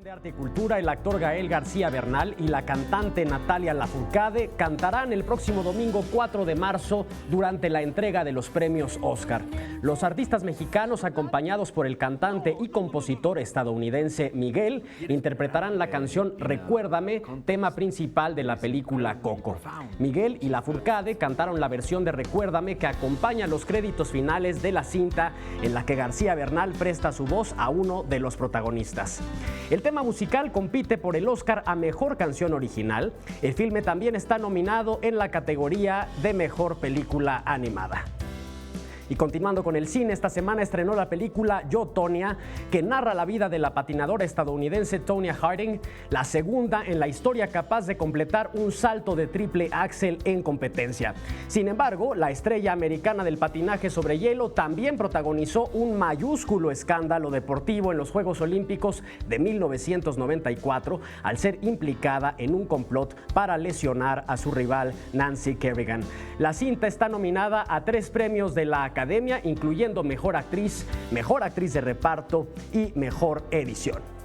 De Arte y Cultura, el actor Gael García Bernal y la cantante Natalia Lafourcade cantarán el próximo domingo 4 de marzo durante la entrega de los premios Oscar. Los artistas mexicanos, acompañados por el cantante y compositor estadounidense Miguel, interpretarán la canción Recuérdame, tema principal de la película Coco. Miguel y Lafourcade cantaron la versión de Recuérdame que acompaña los créditos finales de la cinta, en la que García Bernal presta su voz a uno de los protagonistas. El tema musical compite por el Oscar a Mejor Canción Original. El filme también está nominado en la categoría de Mejor Película Animada. Y continuando con el cine, esta semana estrenó la película Yo, Tonya, que narra la vida de la patinadora estadounidense Tonya Harding, la segunda en la historia capaz de completar un salto de triple axel en competencia. Sin embargo, la estrella americana del patinaje sobre hielo también protagonizó un mayúsculo escándalo deportivo en los Juegos Olímpicos de 1994 al ser implicada en un complot para lesionar a su rival Nancy Kerrigan. La cinta está nominada a 3 premios de la Academia, incluyendo Mejor Actriz de Reparto y Mejor Edición.